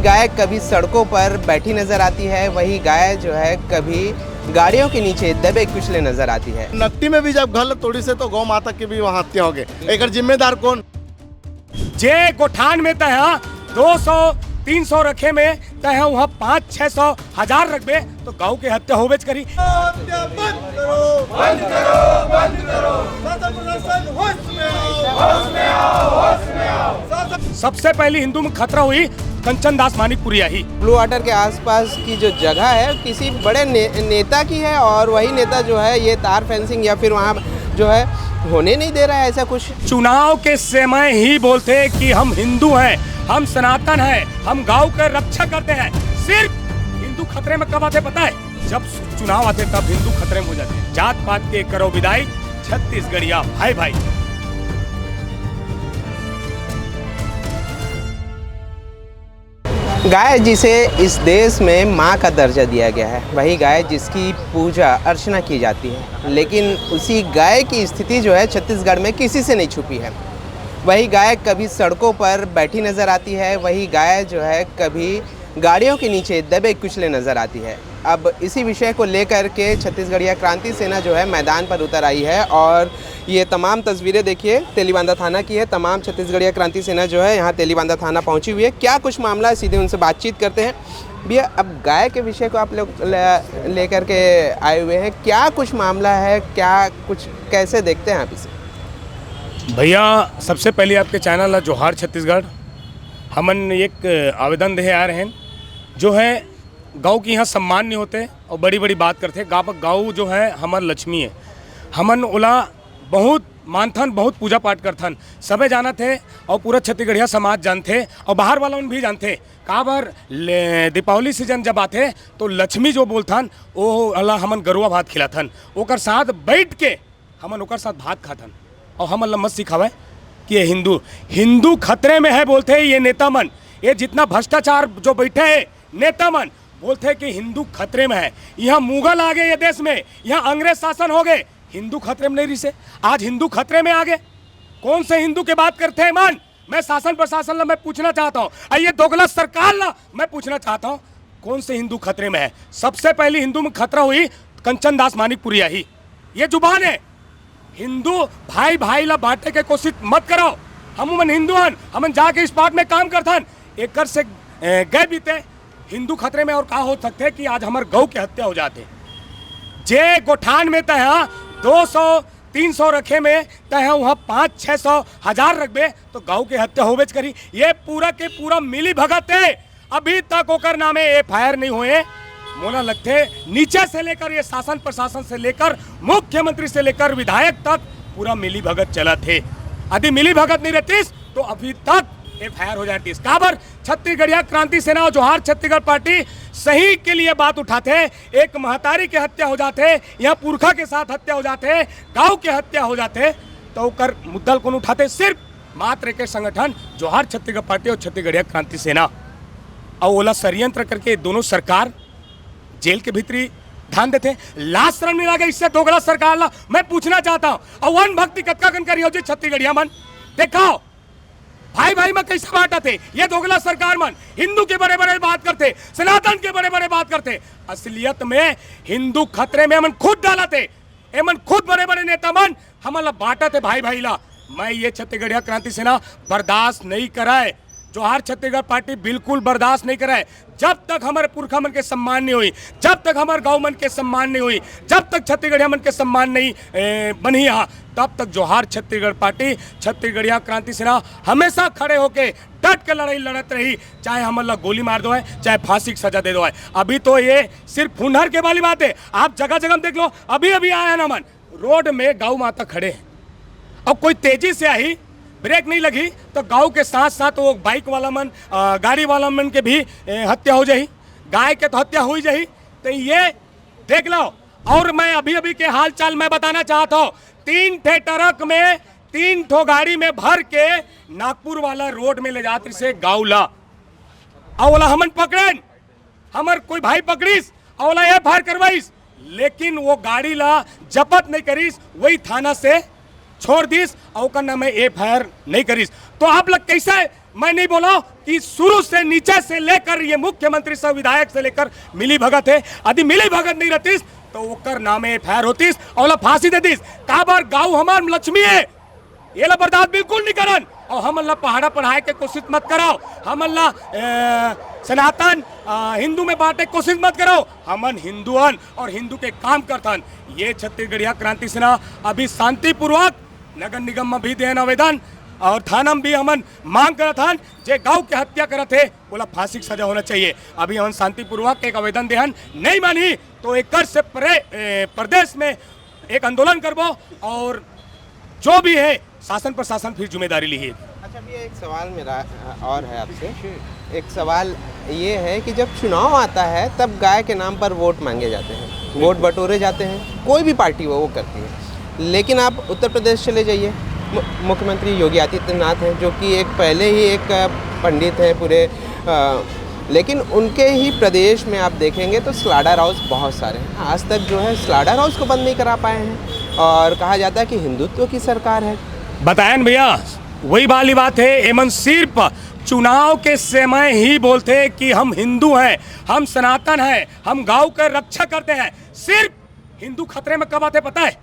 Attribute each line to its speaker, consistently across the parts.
Speaker 1: गाय कभी सड़कों पर बैठी नजर आती है, वही गाय जो है कभी गाड़ियों के नीचे दबे कुचले नजर आती है।
Speaker 2: नकटी में भी जब घर तोड़ी से तो गौ माता की भी वहाँ हत्या हो गई। एक जिम्मेदार कौन?
Speaker 3: जे गोठान में तह 200-300 रखे में तह वहाँ 500-600-1000 रखबे तो गाँव के हत्या होबेच करी। सबसे पहली हिंदू में खतरा हुई कंचन दास मानिकपुरिया ही।
Speaker 1: ब्लू वाटर के आसपास की जो जगह है किसी बड़े नेता की है और वही नेता जो है ये तार फेंसिंग या फिर वहाँ जो है होने नहीं दे रहा है ऐसा कुछ।
Speaker 3: चुनाव के समय ही बोलते हैं कि हम हिंदू हैं, हम सनातन हैं, हम गांव के रक्षा करते हैं। सिर्फ हिंदू खतरे में कब आते पता है? जब चुनाव आते तब हिंदू खतरे में हो जाते हैं। जात पात के करो विदाई, छत्तीसगढ़िया भाई भाई।
Speaker 1: गाय जिसे इस देश में माँ का दर्जा दिया गया है, वही गाय जिसकी पूजा अर्चना की जाती है, लेकिन उसी गाय की स्थिति जो है छत्तीसगढ़ में किसी से नहीं छुपी है। वही गाय कभी सड़कों पर बैठी नज़र आती है, वही गाय जो है कभी गाड़ियों के नीचे दबे कुचले नज़र आती है। अब इसी विषय को लेकर के छत्तीसगढ़िया क्रांति सेना जो है मैदान पर उतर आई है और ये तमाम तस्वीरें देखिए तेलीबांधा थाना की है। तमाम छत्तीसगढ़िया क्रांति सेना जो है यहाँ तेलीबांधा थाना पहुँची हुई है। क्या कुछ मामला है, सीधे उनसे बातचीत करते हैं। भैया, अब गाय के विषय को आप लोग लेकर के आए हुए हैं, क्या कुछ मामला है, क्या कुछ कैसे देखते हैं आप इसे?
Speaker 3: भैया, सबसे पहले आपके चैनल जोहार छत्तीसगढ़। हमन एक आवेदन दे आ रहे हैं जो है गाँव की यहाँ सम्मान नहीं होते और बड़ी बड़ी बात करते। गाँव जो है हमार लक्ष्मी है, हमन ओला बहुत मानथन, बहुत पूजा पाठ करथन। सबे जाना थे और पूरा छत्तीसगढ़िया समाज जानते और बाहर वाला भी जानते। का बार दीपावली सीजन जब आते तो लक्ष्मी जो बोलथन वो अल्लाह हमन गरुआ भात खिलाथन, ओकर साथ बैठ के हमन ओकर साथ भात खाथन। और हमन ला मत सिखावे कि ये हिंदू खतरे में है बोलते हैं ये नेता मन। ये जितना भ्रष्टाचार जो बैठे है नेता मन बोलते हैं कि हिंदू खतरे में है। यहाँ मुगल आ गए ये देश में, यहाँ अंग्रेज शासन हो गए, हिंदू खतरे में नहीं रही से आज हिंदू खतरे में आ गए। कौन से हिंदू के बात करते हैं मन? मैं शासन प्रशासन ला मैं पूछना चाहता हूँ, ये दोगला सरकार ला मैं पूछना चाहता हूँ, कौन से हिंदू खतरे में है? सबसे पहली हिंदू में खतरा हुई कंचन दास मानिकपुरिया ही। ये जुबान है, हिंदू भाई भाई ला बांटे के कोशिश मत करो। हम हिंदू हन, हम जाके इस बात में काम करथन, एक से गए बीते हिंदू खतरे में। और कहा हो सकते है कि आज हमारे गौ की हत्या हो जाते। जे गोठान में तह 200-300 रखे में तह वहाँ 500-600-1000 रखबे तो गाँव की हत्या होबेच करी। ये पूरा के पूरा मिली भगत है। अभी तक ओकर नामे FIR नहीं हुए। मोला लगते नीचे से लेकर ये शासन प्रशासन से लेकर मुख्यमंत्री से लेकर विधायक तक पूरा मिली भगत चला थे। यदि मिली भगत नहीं रहती तो अभी तक FIR हो जाती। काबर छत्तीसगढ़िया क्रांति सेना और जोहार छत्तीसगढ़ पार्टी सही के लिए बात उठाते हैं। एक महतारी की हत्या हो जाते, यहाँ पुरखा के साथ हत्या हो जाते, गांव के हत्या हो जाते तो कर मुद्दल कौन उठाते? सिर्फ मात्र के संगठन जोहार छत्तीसगढ़ पार्टी और छत्तीसगढ़िया क्रांति सेना। और ओला षडयंत्र करके दोनों सरकार जेल के भीतरी ध्यान देते। लाश शरण में लगे इससे दोगला सरकार ला मैं पूछना चाहता हूँ। और वन भक्ति कत्का कन करी हो जी छत्तीसगढ़िया मन देखो भाई भाई में कैसे बांटा थे ये दोगला सरकार मन। हिंदू के बड़े बड़े बात करते, सनातन के बड़े बड़े बात करते, असलियत में हिंदू खतरे में मन खुद डाला थे। एमन खुद बड़े बड़े नेता मन हमला बांटा थे भाई भाई ला। मैं ये छत्तीसगढ़िया क्रांति सेना बर्दाश्त नहीं कराए, जोहार छत्तीसगढ़ पार्टी बिल्कुल बर्दाश्त नहीं कराए। जब तक हमारे पुरखा मन के सम्मान नहीं हुई, जब तक हमारे गाँव मन के सम्मान नहीं हुई, जब तक छत्तीसगढ़िया मन के सम्मान नहीं बनी यहाँ, तब तक जोहार छत्तीसगढ़ पार्टी छत्तीसगढ़िया क्रांति सेना हमेशा खड़े होके डट के लड़ाई लड़त रही। चाहे हमला गोली मार दो है, चाहे फांसी की सजा दे दो है। अभी तो ये सिर्फ फुनहर के वाली बात है। आप जगह जगह देख लो, अभी अभी आया ना मन रोड में गौ माता खड़े हैं और कोई तेजी से आई, ब्रेक नहीं लगी तो गाँव के साथ साथ वो बाइक वाला मन गाड़ी वाला मन के भी हत्या हो जाही, गाय के तो हत्या हो जाही। तो ये देख लो। और मैं अभी अभी के हाल चाल मैं बताना चाहता हूँ, 3 ठे ट्रक में 3 ठो गाड़ी में भर के नागपुर वाला रोड में ले जाते से गाँव ला। अवला हमन पकड़न, हमर कोई भाई पकड़ीस, अवला FIR करवाईस, लेकिन वो गाड़ी ला जपत नहीं करीस, वही थाना से छोड़ दीस और का नाम FIR नहीं करीस। तो आप लोग कैसे, मैं नहीं बोला कि शुरू से नीचे से लेकर ये मुख्यमंत्री से विधायक से लेकर मिली भगत है, यदि मिली भगत नहीं रहतीस तो ओकर नामे FIR होतीस और फांसी दे दीस। काबर गाँव हमार लक्ष्मी है, ये ला बर्दाश्त बिल्कुल नहीं करन। और हम अल्लाह पहाड़ा पढ़ाए के कोशिश मत कराओ, हम अल्लाह सनातन हिंदू में बांटे कोशिश मत करो। हमन हिंदुअन और हिंदू के काम करथन। ये छत्तीसगढ़िया क्रांति सेना अभी शांतिपूर्वक नगर निगम में भी देन आवेदन और थाना में भी हमन मांग करत हन, जे गाँव के हत्या करत है बोला फांसी की सजा होना चाहिए। अभी हम शांतिपूर्वक एक आवेदन देहन, नहीं मानी तो एक से प्रदेश में एक आंदोलन करबो और जो भी है शासन प्रशासन फिर जिम्मेदारी ली है।
Speaker 1: अच्छा, अभी एक सवाल मेरा और है आपसे। एक सवाल ये है कि जब चुनाव आता है तब गाय के नाम पर वोट मांगे जाते हैं, वोट बटोरे जाते हैं, कोई भी पार्टी हो वो करती है। लेकिन आप उत्तर प्रदेश चले जाइए, मुख्यमंत्री योगी आदित्यनाथ हैं जो कि एक पहले ही एक पंडित हैं पूरे, लेकिन उनके ही प्रदेश में आप देखेंगे तो स्लाडर हाउस बहुत सारे हैं। आज तक जो है स्लाडर हाउस को बंद नहीं करा पाए हैं और कहा जाता है कि हिंदुत्व की सरकार है।
Speaker 3: बताएं भैया, वही वाली बात है। एमन सिर्फ चुनाव के समय ही बोलते हैं कि हम हिंदू हैं, हम सनातन हैं, हम गांव का रक्षा करते हैं। सिर्फ हिंदू खतरे में कब आते पता है?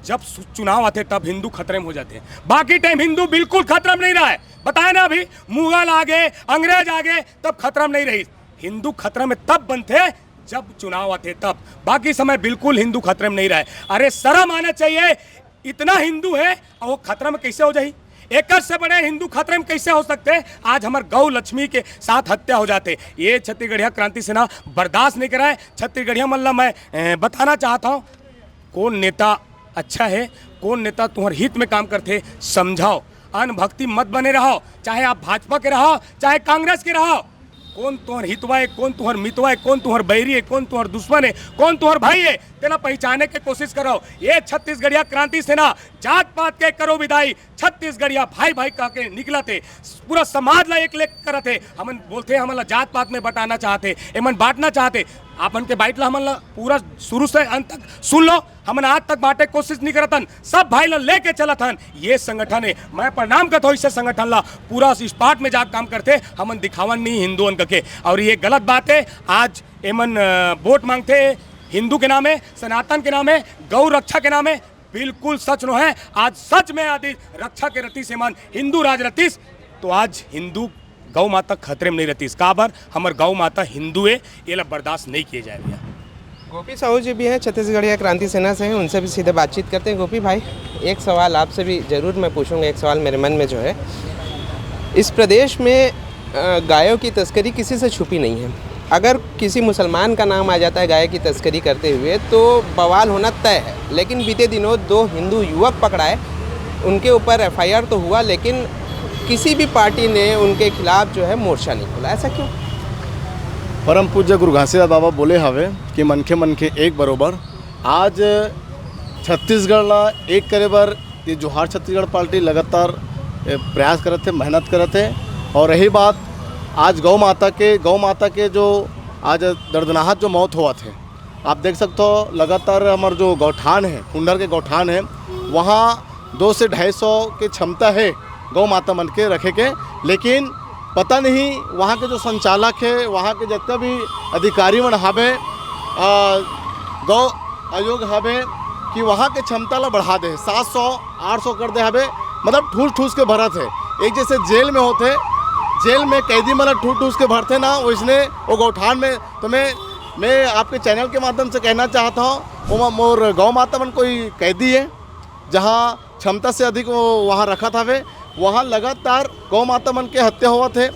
Speaker 3: जब चुनाव आते तब हिंदू खतरे में हो जाते हैं, बाकी टाइम हिंदू बिल्कुल खतरा में नहीं रहा है। बताए ना, अभी मुगल आ गए, अंग्रेज आ गए, तब खतरा में नहीं रही। हिंदू खतरा में तब बनते जब चुनाव आते तब, बाकी समय बिल्कुल हिंदू खतरे में नहीं रहे। अरे शर्म आना चाहिए, इतना हिंदू है और वो खतरा में कैसे हो जाए? एक से बड़े हिंदू खतरे में कैसे हो सकते? आज हमारे गौ लक्ष्मी के साथ हत्या हो जाते। ये छत्तीसगढ़िया क्रांति सेना बर्दाश्त नहीं कराए। छत्तीसगढ़िया मतलब मैं बताना चाहता हूँ, कौन नेता अच्छा है, कौन नेता तुम्हारे हित में काम करते, समझाओ। अनभक्ति मत बने रहो, चाहे आप भाजपा के रहो चाहे कांग्रेस के रहो। कौन तुम्हार हितवा है, कौन तुम्हार मितवा है, कौन तुम्हार बैरी है, कौन तुम्हार दुश्मन है, कौन तुम्हार भाई है, तेना पहचाने की कोशिश करो। ये छत्तीसगढ़िया क्रांति सेना जात पात के करो विदाई, छत्तीसगढ़िया भाई भाई कह के निकला थे, पूरा समाज ला एक लेख करते। हमन बोलते हमन ला जात पात में बटाना चाहते, एमन बांटना चाहते। आपन के बाइट ला हमन ला पूरा शुरू से अंत तक सुन लो। हमन आज तक बांटे कोशिश नहीं करतन, सब भाई ला लेके चलत हन। ये संगठन है, मैं प्रणाम करता हूँ इस संगठन ला, पूरा स्पाट में जाकर काम करते। हमन दिखावन नहीं हिंदुअन के, और ये गलत बात है। आज एमन वोट मांगते हिंदू के नामे, सनातन के नामे, गौ रक्षा के नामे, बिल्कुल सच नो है। आज सच में आदि रक्षा के रतीस एमन हिंदू राज रतीस, तो आज हिंदू गौ माता खतरे में नहीं रहतीस। काबर हमार गौ माता हिंदू है, ये ला बर्दाश्त नहीं किए जाए। भैया
Speaker 1: गोपी साहू जी भी हैं, छत्तीसगढ़िया क्रांति सेना से हैं, उनसे भी सीधे बातचीत करते हैं। गोपी भाई, एक सवाल आपसे भी ज़रूर मैं पूछूंगा। एक सवाल मेरे मन में जो है, इस प्रदेश में गायों की तस्करी किसी से छुपी नहीं है। अगर किसी मुसलमान का नाम आ जाता है गाय की तस्करी करते हुए तो बवाल होना तय है। लेकिन बीते दिनों 2 हिंदू युवक पकड़ाए, उनके ऊपर FIR तो हुआ, लेकिन किसी भी पार्टी ने उनके खिलाफ जो है मोर्चा नहीं खोला। ऐसा क्यों?
Speaker 2: परम पूज्य गुरु घासीदास बाबा बोले हवे कि मनखे मनखे एक बरोबर। आज छत्तीसगढ़ ला एक करे बर ये जोहार छत्तीसगढ़ पार्टी लगातार प्रयास करते, मेहनत करते। और रही बात आज गौ माता के जो आज दर्दनाहट जो मौत हुआ थे, आप देख सकते हो लगातार हमारे जो गौठान है, कुंडर के गौठान है, वहाँ 200 से 250 की क्षमता है गौ माता मन के रखे के। लेकिन पता नहीं वहाँ के जो संचालक है, वहाँ के जितना भी अधिकारी मन हवे, गौ आयोग हवे, कि वहाँ के क्षमता ला बढ़ा दे, 700-800 कर दे हवे। मतलब ठूस के भरत है, एक जैसे जेल में होते, जेल में कैदी मतलब ठूस के भरते ना, वैसने वो गौठान में। तो मैं आपके चैनल के माध्यम से कहना चाहता हूँ, वो मोर गौ माता मन कोई कैदी है जहाँ क्षमता से अधिक वो वहाँ रखा था वे, वहाँ लगातार गौ माता मन के हत्या हुआ थे।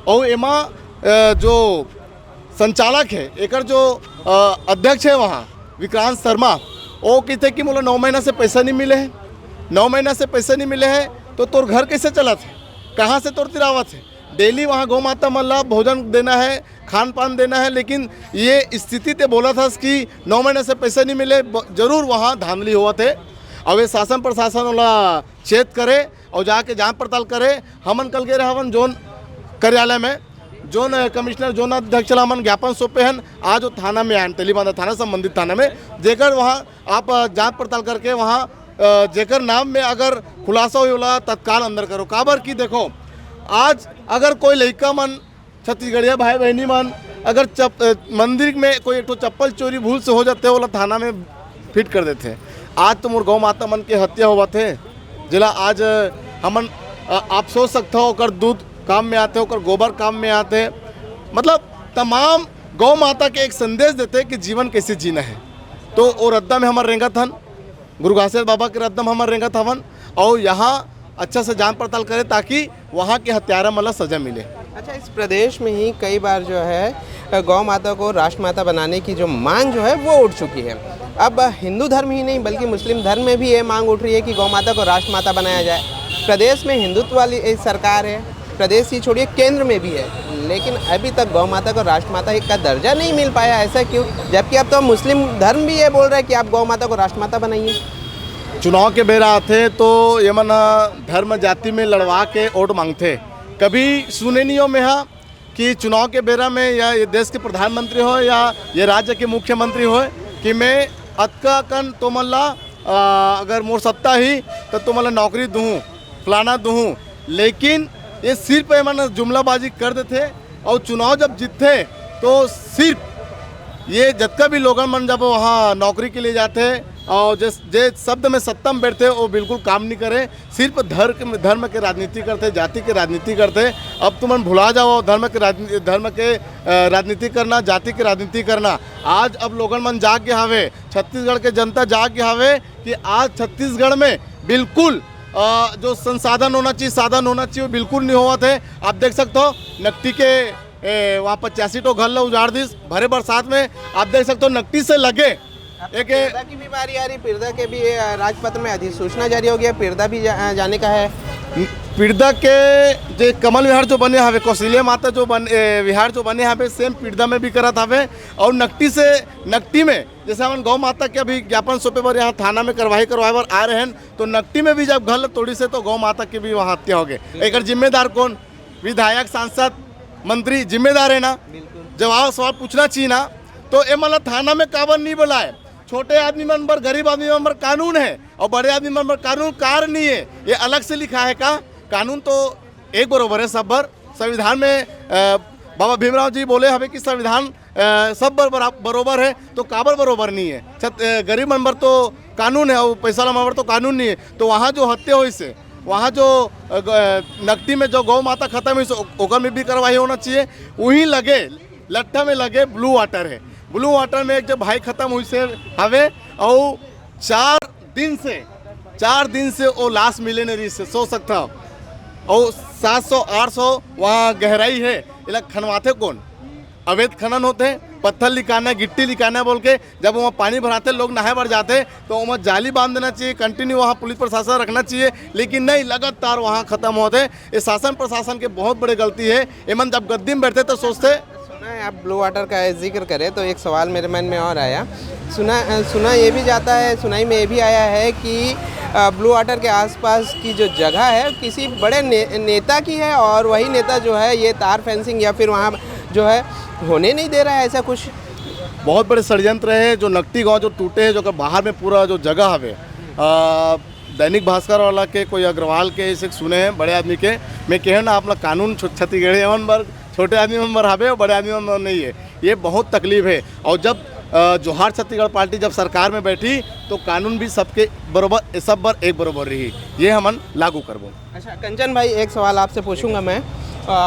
Speaker 2: और एमा जो संचालक है, एकर जो अध्यक्ष है वहाँ विक्रांत शर्मा, वो कहते कि मोला 9 महीना से पैसा नहीं मिले है। 9 महीना से पैसा नहीं मिले है तो तोर घर कैसे चला थे, कहाँ से तोर तिरावत है? डेली वहाँ गौ माता मन ला भोजन देना है, खान पान देना है। लेकिन ये स्थिति ते बोला था कि 9 महीने से पैसा नहीं मिले, जरूर वहाँ धांधली हुआ थे। अब ये शासन प्रशासन वाला चेत करे और जाके जांच पड़ताल करे। हमन कल गए हवन जोन कार्यालय में, जोन कमिश्नर जोन अध्यक्ष हमन ज्ञापन सौंपे हैं। आज वो थाना में आए, तेलीबांधा थाना संबंधित थाना में, जेकर वहाँ आप जांच पड़ताल करके वहाँ जेकर नाम में अगर खुलासा होला तत्काल अंदर करो। काबर की देखो आज अगर कोई लड़का मन छत्तीसगढ़िया भाई बहनी मन अगर मंदिर में कोई एक तो चप्पल चोरी भूल से हो जाते होला थाना में फिट कर देते। आज तो मोर गौ माता मन के हत्या हुआ थे जिला आज हमन आप सोच सकते हो ओकर दूध काम में आते, ओकर गोबर काम में आते, मतलब तमाम गौ माता के एक संदेश देते कि जीवन कैसे जीना है। तो वो रद्दा में हमारे रेंगत हन, गुरु घासीदास बाबा के रद्दा में हमारे रेंगत हवन और यहाँ अच्छा से जांच पड़ताल करे ताकि वहाँ के हत्यारा मतलब सजा मिले।
Speaker 1: अच्छा, इस प्रदेश में ही कई बार जो है गौ माता को राष्ट्रमाता बनाने की जो मांग जो है वो उठ चुकी है। अब हिंदू धर्म ही नहीं बल्कि मुस्लिम धर्म में भी ये मांग उठ रही है कि गौ माता को राष्ट्रमाता बनाया जाए। प्रदेश में हिंदुत्व वाली सरकार है, प्रदेश ही छोड़िए केंद्र में भी है, लेकिन अभी तक गौ माता को राष्ट्रमाता का दर्जा नहीं मिल पाया। ऐसा क्यों? जबकि अब तो मुस्लिम धर्म भी ये बोल रहा है कि आप गौ माता को राष्ट्रमाता बनाइए।
Speaker 2: चुनाव के बेरा आते तो ये मन धर्म जाति में लड़वा के वोट मांगते। कभी सुने नहीं हो में कि चुनाव के बेरा में या ये देश के प्रधानमंत्री हो या ये राज्य के मुख्यमंत्री हो कि मैं अतका कन तुमला अगर मोर सत्ता ही तो तुमला नौकरी दूँ फलाना दूँ, लेकिन ये सिर्फ मन जुमलाबाजी कर देते और चुनाव जब जीतते तो सिर्फ ये जितना भी लोगों मन जब वहाँ नौकरी के लिए जाते और जे शब्द में सत्ता में बैठते वो बिल्कुल काम नहीं करे, सिर्फ धर्म के राजनीति करते, जाति के राजनीति करते। अब तुम भुला जाओ धर्म के राजनीति करना, जाति के राजनीति करना। आज अब लोगन मन जाग के हावे, छत्तीसगढ़ के जनता जाग के हावे कि आज छत्तीसगढ़ में बिल्कुल जो संसाधन होना चाहिए, साधन होना चाहिए वो बिल्कुल नहीं हुआ थे। आप देख सकते हो नकटी के वहाँ 85 तो घर उजाड़ दी भरे बरसात में। आप देख सकते हो नकटी से लगे एक
Speaker 1: पिरदा की बीमारी आ रही, पिरदा के भी राजपत्र में अधिसूचना जारी हो गया, पिरदा भी जाने का है।
Speaker 2: पिरदा के जो कमल विहार जो बने हवे, कौशल्या माता जो विहार जो बने हवे सेम पिरदा में भी करत हवे। और नकटी में जैसे हम गौ माता के अभी ज्ञापन सौंपे पर यहाँ थाना में कार्रवाई करवाए पर आ रहे हैं, तो नकटी में भी जब घर तोड़ी से तो गौ माता की भी वहाँ हत्या हो गई। एक जिम्मेदार कौन? विधायक, सांसद, मंत्री जिम्मेदार है ना, जवाब सवाल पूछना चाहिए ना। तो ये मतलब थाना में काबर नहीं बुलाए? छोटे आदमी मन पर, गरीब आदमी मन पर कानून है और बड़े आदमी मन पर कानून कार नहीं है। ये अलग से लिखा है का? कानून तो एक बरोबर है सब पर। संविधान में बाबा भीमराव जी बोले हमें कि संविधान सब बरोबर है, तो काबर बरोबर नहीं है? गरीब मन पर तो कानून है और पैसा वाला पर तो कानून नहीं है। तो वहाँ जो हत्या हुई से, वहाँ जो नकटी में जो गौ माता खत्म हुई से ओकर में भी कार्रवाई होना चाहिए। वहीं लगे लट्ठा में लगे ब्लू वाटर है, ब्लू वाटर में एक जो भाई खत्म हुई से हवे और 4 दिन से वो लाश मिले नहीं रही से सो सकता। और 700-800 वहाँ गहराई है, इला खनवाते कौन? अवैध खनन होते, पत्थर लिकाना, गिट्टी लिकाना बोल के जब वहाँ पानी भराते लोग नहाए भर जाते तो वहाँ जाली बांध देना चाहिए, कंटिन्यू वहाँ पुलिस प्रशासन रखना चाहिए, लेकिन नहीं, लगातार वहाँ खत्म होते। ये शासन प्रशासन के बहुत बड़ी गलती है। एमन जब गद्दी में बैठते तो सोचते।
Speaker 1: आप ब्लू वाटर का जिक्र करें तो एक सवाल मेरे मन में और आया। सुना ये भी जाता है, सुनाई में ये भी आया है कि ब्लू वाटर के आसपास की जो जगह है किसी बड़े नेता की है और वही नेता जो है ये तार फेंसिंग या फिर वहाँ जो है होने नहीं दे रहा है। ऐसा कुछ
Speaker 2: बहुत बड़े षड्यंत्र है जो नकटी गांव जो टूटे हैं, जो बाहर में पूरा जो जगह हवे। दैनिक भास्कर वाला के कोई अग्रवाल के इसे सुने हैं बड़े आदमी के, मैं कह ना अपना कानून छत्तीसगढ़ एवं वर्ग छोटे आदमी मेंबर हवे और बड़े आदमी मेंबर नहीं है। ये बहुत तकलीफ है। और जब जोहार छत्तीसगढ़ पार्टी जब सरकार में बैठी तो कानून भी सबके बरोबर, सब बर एक बरोबर रही, ये हमन लागू करबो।
Speaker 1: अच्छा कंचन भाई, एक सवाल आपसे पूछूंगा मैं,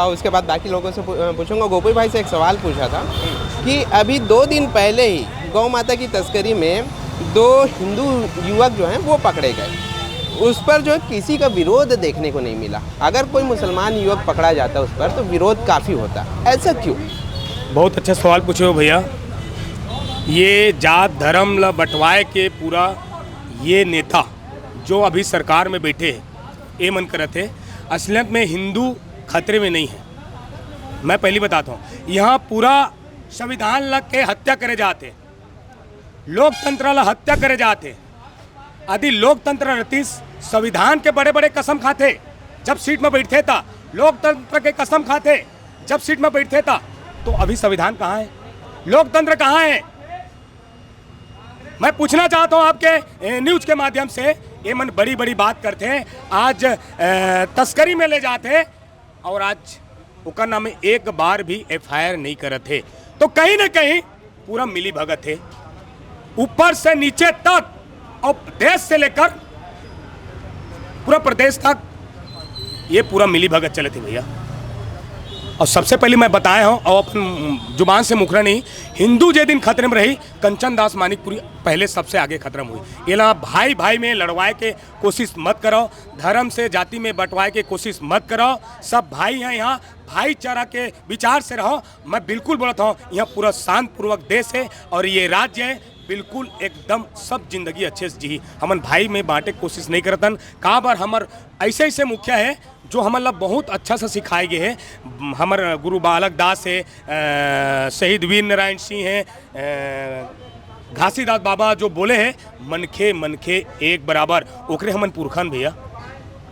Speaker 1: उसके बाद बाकी लोगों से पूछूंगा। गोपी भाई से एक सवाल पूछा था कि अभी 2 दिन पहले ही गौ माता की तस्करी में 2 हिंदू युवक जो हैं वो पकड़े गए, उस पर जो किसी का विरोध देखने को नहीं मिला। अगर कोई मुसलमान युवक पकड़ा जाता उस पर तो विरोध काफ़ी होता, ऐसा क्यों? बहुत
Speaker 3: अच्छा सवाल पूछे हो भैया। ये जात धर्म ल बंटवाए के पूरा ये नेता जो अभी सरकार में बैठे हैं ये मन करत है, असलियत में हिंदू खतरे में नहीं है। मैं पहली बताता हूँ, यहाँ पूरा संविधान लग के हत्या करे जाते, लोकतंत्र ला हत्या करे जाते। यदि लोकतंत्र रहती, संविधान के बड़े बड़े कसम खाते जब सीट में बैठते था, लोकतंत्र के कसम खाते जब सीट में बैठते था, तो अभी संविधान कहाँ है? लोकतंत्र कहाँ है? मैं पूछना चाहता हूँ आपके न्यूज के माध्यम से, ये मन बड़ी बड़ी बात करते हैं, आज तस्करी में ले जाते हैं और आज उनका नाम में एक बार भी FIR नहीं करते थे। तो कहीं ना कहीं पूरा मिली भगत है, ऊपर से नीचे तक और देश से लेकर पूरा प्रदेश तक ये पूरा मिली भगत चले थे भैया। और सबसे पहले मैं बताया हूँ और अपन जुबान से मुखरा नहीं, हिंदू जे दिन खतरे में रही, कंचन दास मानिकपुरी पहले सबसे आगे खतरे में हुई। ये ला भाई भाई में लड़वाए के कोशिश मत करो, धर्म से जाति में बंटवाए के कोशिश मत करो, सब भाई हैं यहाँ, भाईचारा के विचार से रहो। मैं बिल्कुल बोलता हूँ यहाँ पूरा शांतिपूर्वक देश है और ये राज्य है, बिल्कुल एकदम सब जिंदगी अच्छे से जी। हमन भाई में बांटे कोशिश नहीं करतन। कहाँ बार हमार ऐसे ऐसे मुखिया है जो हमारा बहुत अच्छा से सिखाए गए हैं। हमार गुरु बालक दास है, शहीद वीर नारायण सिंह है, घासीदास बाबा जो बोले हैं मनखे एक बराबर, ओकरे हमन पुरखन भैया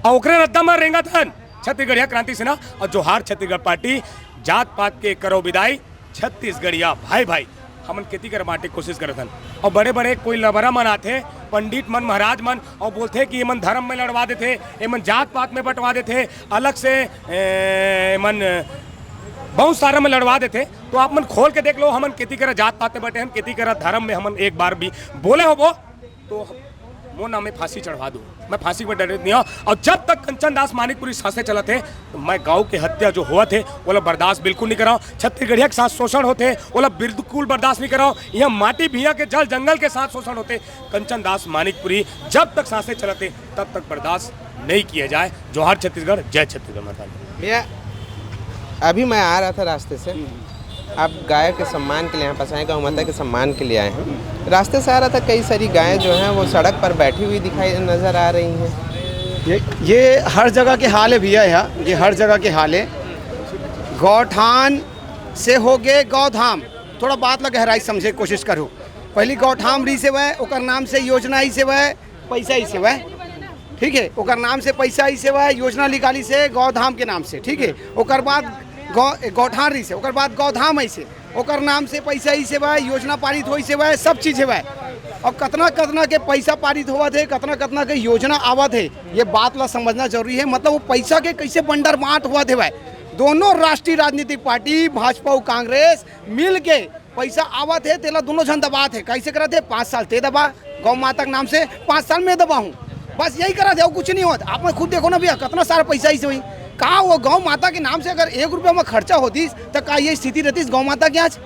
Speaker 3: और ओकरे रद्दा में रेंगा थन छत्तीसगढ़िया क्रांति सेना और जोहार छत्तीसगढ़ पार्टी। जात पात के करो विदाई, छत्तीसगढ़िया भाई भाई हमन खेती कर बांटे कोशिश करत हन। और बड़े बड़े कोई लबरा मन आते, पंडित मन महाराज मन, और बोलते कि ये मन धर्म में लड़वा देते, ये मन जात पात में बंटवा देते, अलग से मन बहुत सारा में लड़वा देते। तो आप मन खोल के देख लो, हमन खेती कर जात पात में बटे, हम खेती कर धर्म में हमन एक बार भी बोले हो वो तो वो नाम में फांसी चढ़वा दूँ। मैं फांसी पर डरे नहीं हूँ। और जब तक कंचन दास मानिकपुरी सांसें चलते थे तो मैं गांव के हत्या जो हुआ थे वो लोग बर्दाश्त बिल्कुल नहीं कराऊँ। छत्तीसगढ़िया के साथ शोषण होते वो लोग बिल्कुल बर्दाश्त नहीं कराऊँ। यहाँ माटी भैया के जल जंगल के साथ शोषण होते, कंचन दास मानिकपुरी जब तक सांसें चलते तब तक बर्दाश्त नहीं किया जाए। जोहार छत्तीसगढ़, जय छत्तीसगढ़ माता।
Speaker 1: भैया अभी मैं आ रहा था रास्ते से, आप गाय के सम्मान के लिए यहाँ पसाए गौ माता के सम्मान के लिए आए हैं। रास्ते से आ रहा था, कई सारी गायें जो हैं वो सड़क पर बैठी हुई दिखाई नज़र आ रही हैं।
Speaker 4: ये हर जगह के हाल है भैया, यहाँ ये हर जगह के हाल है। गौठान से हो गए गौधाम, थोड़ा बात ला गहराई समझे की कोशिश करो। पहली गौठाम रही से वह ओकर नाम से योजना ही से वह पैसा ही से वह, ठीक है, ओकर नाम से पैसा ही से वह योजना निकाली से गौधाम के नाम से, ठीक है। ओकर बाद गौठान रही से, ओकर बाद गौधाम ऐसे, ओकर नाम से पैसा ही से वह योजना पारित हो से वह सब चीज़ है वह। और कतना कतना के पैसा पारित हुआ थे, कतना कतना के योजना आवा थे, ये बात ला समझना जरूरी है। मतलब वो पैसा के कैसे बंडर बांट हुआ थे वह, दोनों राष्ट्रीय राजनीतिक पार्टी भाजपा और कांग्रेस मिल के पैसा आवा थे, तेला दोनों जन दबा थे। कैसे करा थे, 5 साल ते दबा गौ माता के नाम से, 5 साल में दबा हूँ, बस यही करा थे और कुछ नहीं होता। आप खुद देखो ना भैया कितना सारा पैसा ही से हुई। कहाँ वो गौ माता के नाम से अगर 1 रुपया में खर्चा होती तो क्या ये स्थिति रहती गौ माता की आज।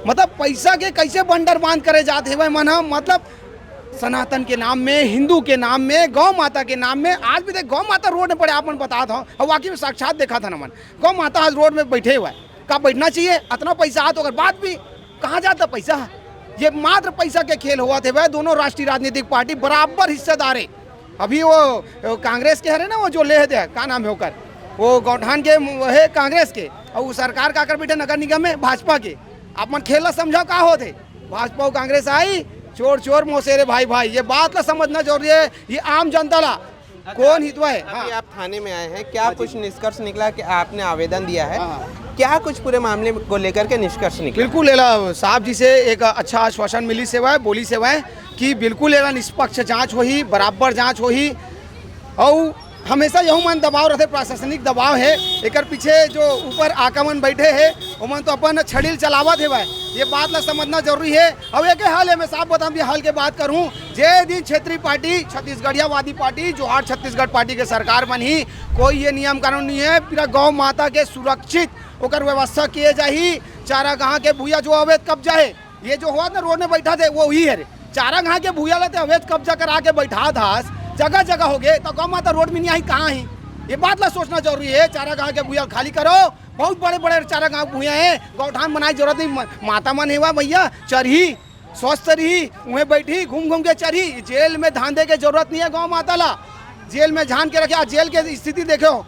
Speaker 4: मतलब पैसा के कैसे बंडर बांध करे जाते हैं मन, मतलब सनातन के नाम में, हिंदू के नाम में, गौ माता के नाम में। आज भी देख गौ माता रोड में पड़े, आप मन बता था और वाकई में साक्षात देखा था ना मन, गौ माता आज रोड में बैठे हुआ है। कहाँ बैठना चाहिए, इतना पैसा आ तो अगर बात भी कहाँ जाता पैसा। ये मात्र पैसा के खेल हुआ थे वह, दोनों राष्ट्रीय राजनीतिक पार्टी बराबर हिस्सेदार है। अभी वो कांग्रेस के है ना, वो जो ले थे क्या नाम है होकर, वो गौठान के है कांग्रेस के, और वो सरकार का कर बैठे नगर निगम में भाजपा के। आप मन खेल समझाओ क्या होते, भाजपा और कांग्रेस आई, चोर चोर मोसेरे भाई भाई, ये बात ला समझना जरूरी है। ये आम जनता ला कौन हितवा है।
Speaker 1: अभी आप थाने में आए हैं, क्या कुछ निष्कर्ष निकला कि आपने आवेदन दिया है, क्या कुछ पूरे मामले को लेकर के निष्कर्ष निकला?
Speaker 4: बिल्कुल लेला साहब जी से एक अच्छा आश्वासन मिली सेवा बोली सेवा कि बिल्कुल लेला निष्पक्ष जांच होही, बराबर जांच होही। और हमेशा यही मन दबाव रहते, प्रशासनिक दबाव है। एक पीछे जो ऊपर आकामन बैठे है वो मन तो अपन छड़ील चलावत है भाई, ये बात ला समझना जरूरी है। अब एक हाल है, मैं साफ बताऊँ हाल के बात करूँ, जे दिन क्षेत्रीय पार्टी छत्तीसगढ़ियावादी पार्टी जोहार छत्तीसगढ़ पार्टी के सरकार बनी, कोई ये नियम कानून नहीं है। पूरा गौ माता के सुरक्षित ओकर व्यवस्था किए जाही। चारागाह के भूया जो अवैध कब्जा है, ये जो हुआ ना रोड में बैठा थे वो ही है। चारागाह के भूया लेते अवैध कब्जा करा के बैठा था, जगह जगह हो गए, तो गौ माता रोड में नहीं आई कहाँ ही, ये बात ला सोचना जरूरी है। चारागाह के भूया खाली करो, बहुत बड़े बड़े चारागाह भूया है, गौठान बनाए जरूरत नहीं। माता मन है भैया, चरही स्वस्थ रही, वहीं बैठी घूम घूम के चरही। जेल में ध्यान दे के जरूरत नहीं है गौ माता ला, जेल में ध्यान के रखे। आज जेल की स्थिति देखो,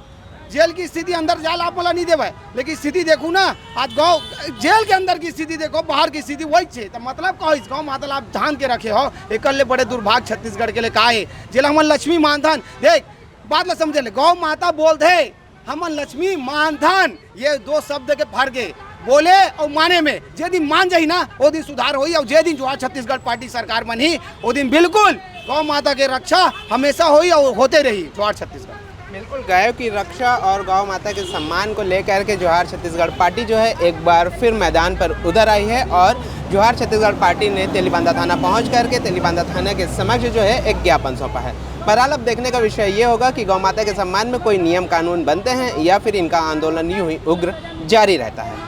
Speaker 4: जेल की स्थिति अंदर जाल आप बोला नहीं देवे, लेकिन स्थिति देखू ना आज गौ जेल के अंदर की स्थिति देखो, बाहर की स्थिति वही है। तो मतलब कहो इस गौ माता आप ध्यान के रखे हो, एक बड़े दुर्भाग्य छत्तीसगढ़ के लिए का है। जेल हमन लक्ष्मी मानधन, देख बात ला समझे ले, गौ माता बोल दे हमन लक्ष्मी मानधन, ये 2 शब्द के फर्क है बोले और माने में। जे दिन मान जाही ना वो दिन सुधार होई, और जे दिन जो छत्तीसगढ़ पार्टी सरकार बनी वो दिन बिल्कुल गौ माता की रक्षा हमेशा हुई और होते रही जोहार छत्तीसगढ़।
Speaker 1: बिल्कुल, गायों की रक्षा और गौ माता के सम्मान को लेकर के जोहार छत्तीसगढ़ पार्टी जो है एक बार फिर मैदान पर उतर आई है और जोहार छत्तीसगढ़ पार्टी ने तेलीबांधा थाना पहुंच करके तेलीबांधा थाना के समक्ष जो है एक ज्ञापन सौंपा है। बहरहाल अब देखने का विषय ये होगा कि गौ माता के सम्मान में कोई नियम कानून बनते हैं या फिर इनका आंदोलन यूं ही उग्र जारी रहता है।